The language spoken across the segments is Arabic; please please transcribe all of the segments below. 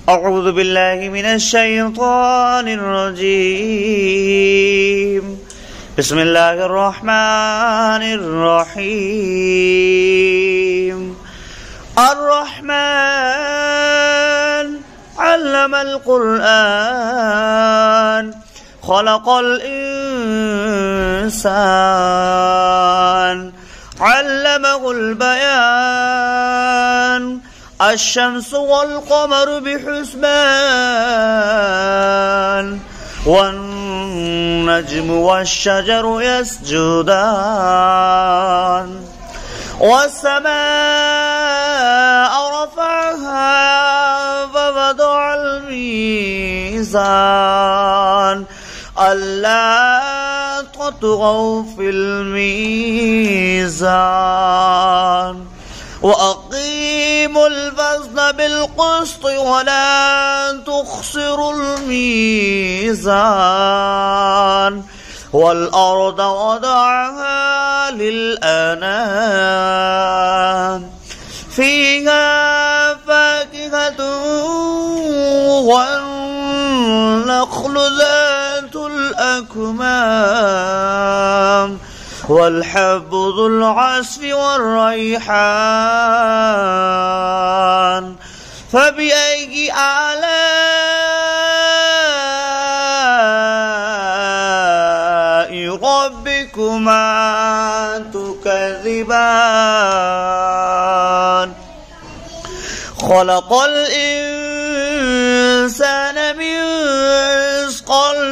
أعوذ بالله من الشيطان الرجيم. بسم الله الرحمن الرحيم. الرحمن علم القرآن خلق الإنسان علمه البيان الشمس والقمر بحسبان والنجم والشجر يسجدان والسماء رفعها فوضع الميزان ألا تطغوا في الميزان وأقيموا الوزن بالقسط ولا تخسروا الميزان والأرض وضعها للأنام فيها فاكهة والنخل ذات الأكمام والحب ذو العصف والريحان فبأي آلاء ربكما تكذبان خلق الإنسان من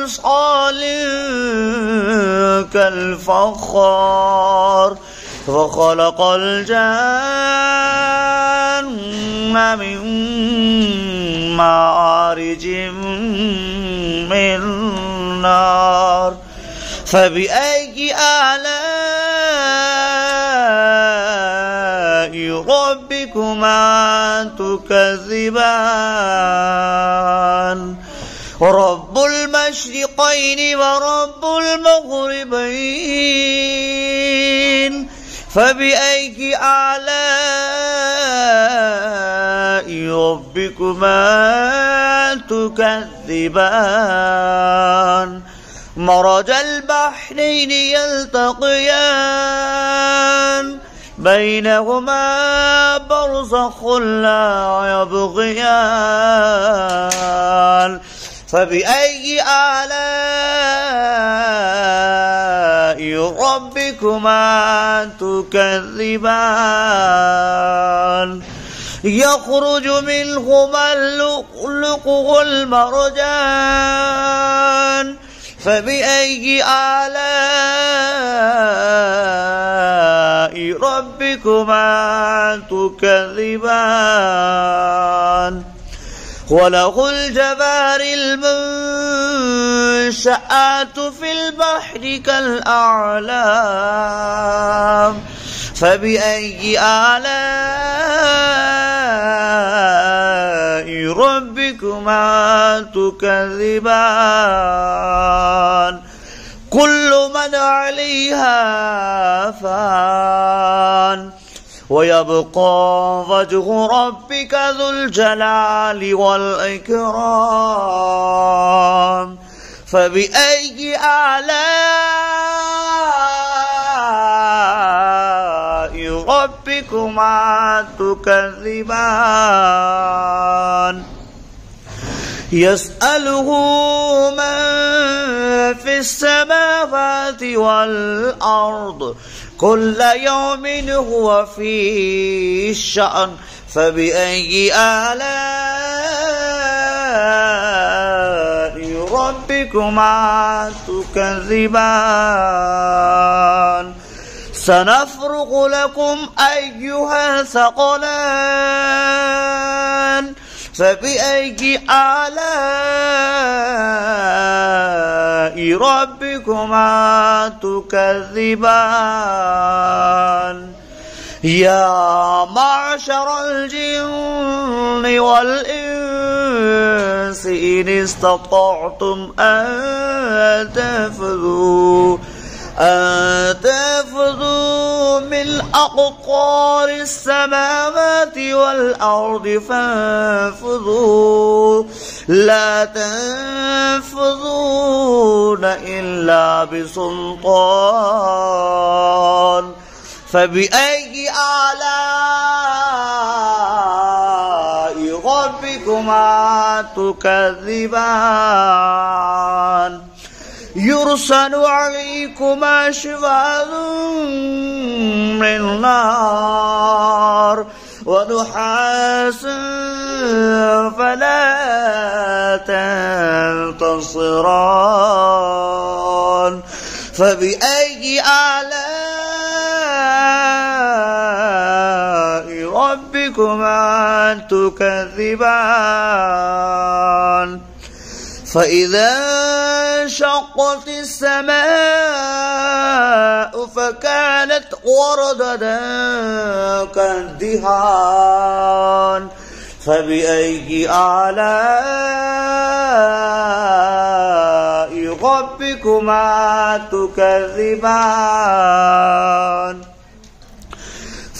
صلصال كالفخار وخلق الجن من مارج من نار فبأي آلاء ربكما تكذبان رب المشرقين ورب المغربين فبأي آلاء ربكما تكذبان مرج البحرين يلتقيان بينهما برزخ لا يبغيان فبأي آلاء ربكما تكذبان يخرج منهما اللؤلؤ والمرجان فبأي آلاء ربكما تكذبان وله الجوار المنشآت في البحر كالأعلام فبأي آلاء ربكما تكذبان كل من عليها فان ويبقى وجه ربك ذو الجلال والإكرام فبأي آلاء ربكما تكذبان يسأله من في السماوات والأرض كل يوم هو في شأن فبأي آلاء ربكما تكذبان سنفرغ لكم أيها الثقلان فبأي آلاء ربكما تكذبان يا معشر الجن والإنس إن استطعتم أن تنفذوا من أقطار السماوات والأرض فانفذوا لا تنفذون إلا بسلطان فبأي آلاء ربكما تكذبان يرسل عليكما شواظ من نار ونحاس فلا تنتصران فبأي آلاء ربكما تكذبان فإذا انشقت السماء فكانت وردة كالدهان فبأي آلاء ربكما تكذبان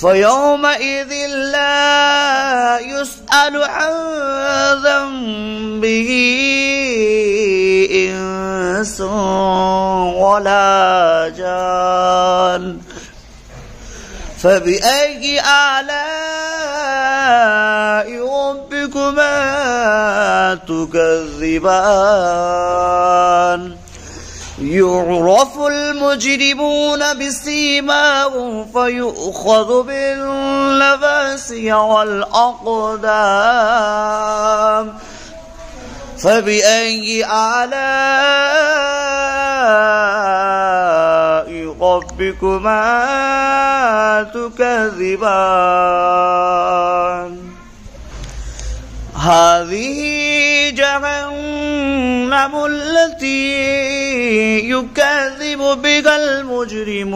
فيومئذ لا يسأل عن ذنبه إنس ولا جان فبأي آلاء ربكما تكذبان يعرف المجرمون بسيماهم فيؤخذ بالنواسي والأقدام فبأي آلاء ربكما تكذبان هذه جهنم التي يكذب بها المجرمون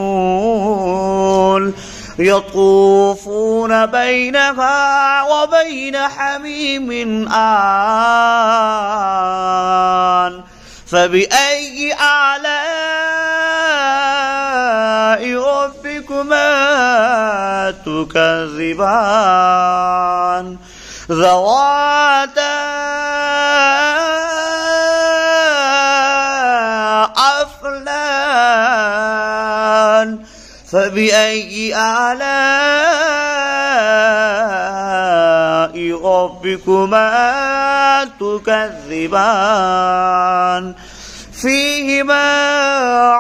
يطوفون بينها وبين حميم آن فبأي آلاء ربكما تكذبان ذواتا أفنان فبأي آلاء ربكما تكذبان فيهما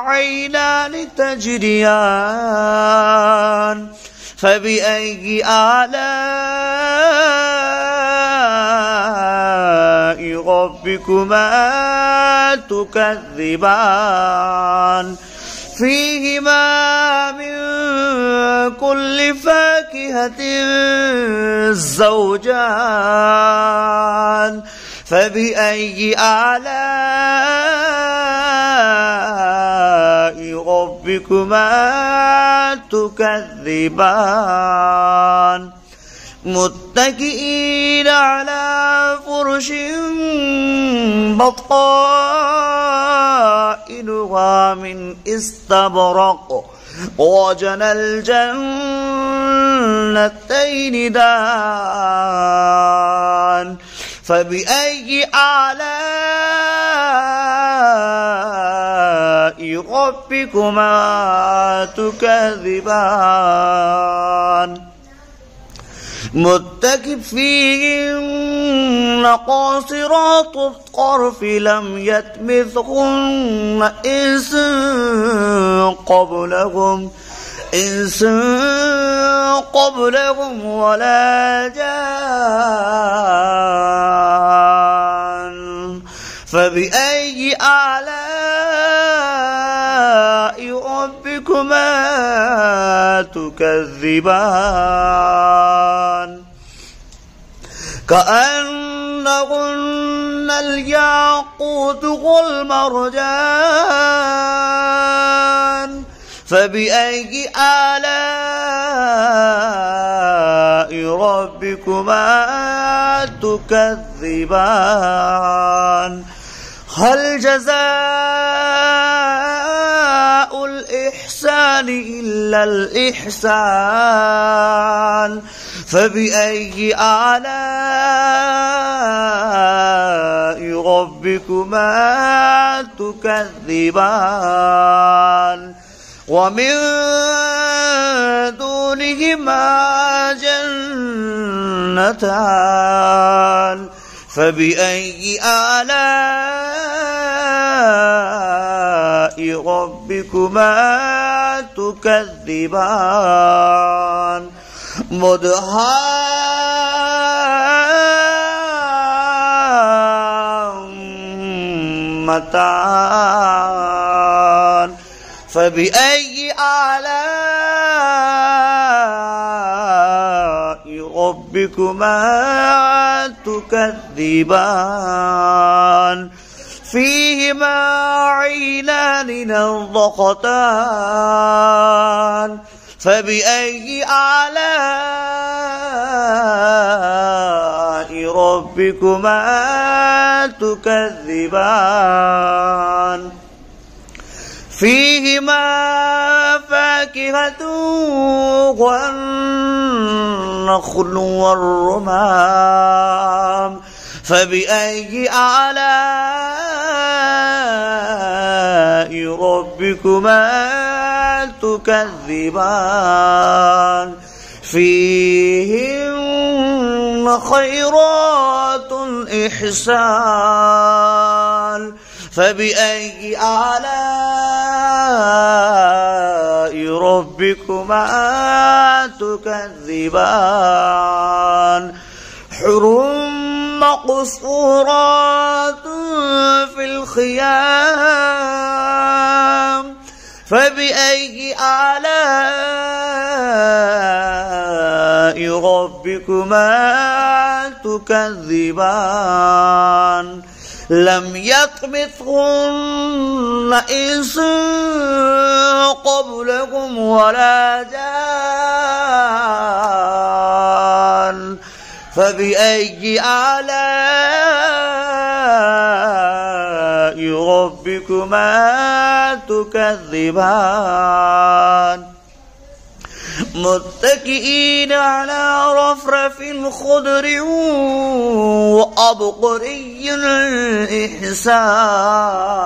عينان تجريان فبأي آلاء ربكما تكذبان فيهما من كل فاكهة زوجان فبأي آلاء ربكما تكذبان متكئين على فرش بطائنها من استبرق وجنى الجنتين دان فبأي آلاء ربكما تكذبان متكئين قاصرات الطرف لم يطمثهن إنس قبلهم ولا جان فبأي آلاء ربكما تكذبان كأنهن الياقوت والمرجان فبأي آلاء ربكما تكذبان هل جزاء الإحسان إلا الإحسان فبأي آلاء ربكما تكذبان ومن دونهما جنتان فبأي آلاء ربكما تكذبان مدهامتان فبأي آلاء ربكما تكذبان فيهما عينان نضختان فبأي آلاء ربكما تكذبان فيهما فاكهة والنخل والرمان فبأي آلاء ربكما تكذبان فيهن خيرات إحسان فبأي آلاء ربكما تكذبان حر مقصورات في الخيام فبأي آلاء ربكما تكذبان لم يطمثهن إنس قبلهم ولا جان فبأي آلاء ربكما تكذبان متكئين على رفرف خضر وأبقري إحسان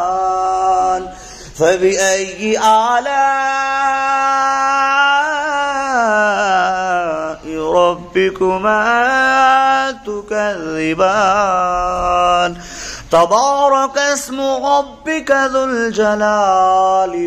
فبأي آلاء ربكما تكذبان تبارك اسم ربك ذو الجلال